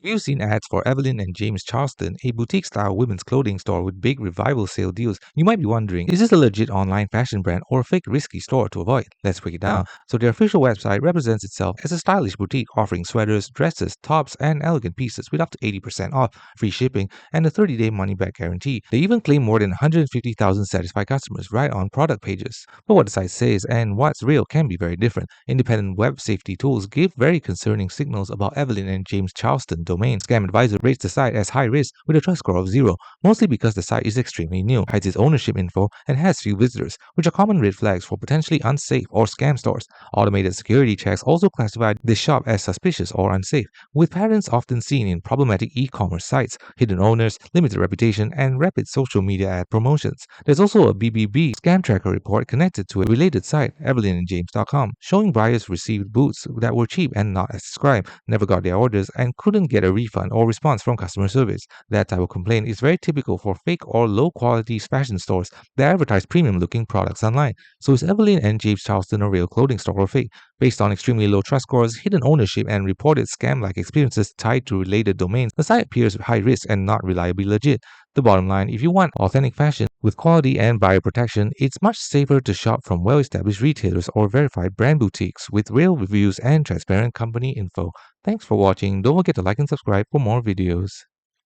If you've seen ads for Evelyn and James Charleston, a boutique-style women's clothing store with big revival sale deals, you might be wondering, is this a legit online fashion brand or a fake risky store to avoid? Let's break it down. So their official website represents itself as a stylish boutique offering sweaters, dresses, tops, and elegant pieces with up to 80% off, free shipping, and a 30-day money-back guarantee. They even claim more than 150,000 satisfied customers right on product pages. But what the site says and what's real can be very different. Independent web safety tools give very concerning signals about Evelyn and James Charleston domain. Scam Advisor rates the site as high risk with a trust score of 0, mostly because the site is extremely new, hides its ownership info, and has few visitors, which are common red flags for potentially unsafe or scam stores. Automated security checks also classify this shop as suspicious or unsafe, with patterns often seen in problematic e-commerce sites, hidden owners, limited reputation, and rapid social media ad promotions. There's also a BBB scam tracker report connected to a related site, evelynandjames.com, showing buyers received boots that were cheap and not as described, never got their orders, and couldn't get a refund or response from customer service. That type of complaint is very typical for fake or low-quality fashion stores that advertise premium-looking products online. So is Evelyn and James Charleston a real clothing store or fake? Based on extremely low trust scores, hidden ownership, and reported scam-like experiences tied to related domains, the site appears high risk and not reliably legit. The bottom line, if you want authentic fashion with quality and buyer protection, it's much safer to shop from well-established retailers or verified brand boutiques with real reviews and transparent company info. Thanks for watching. Don't forget to like and subscribe for more videos.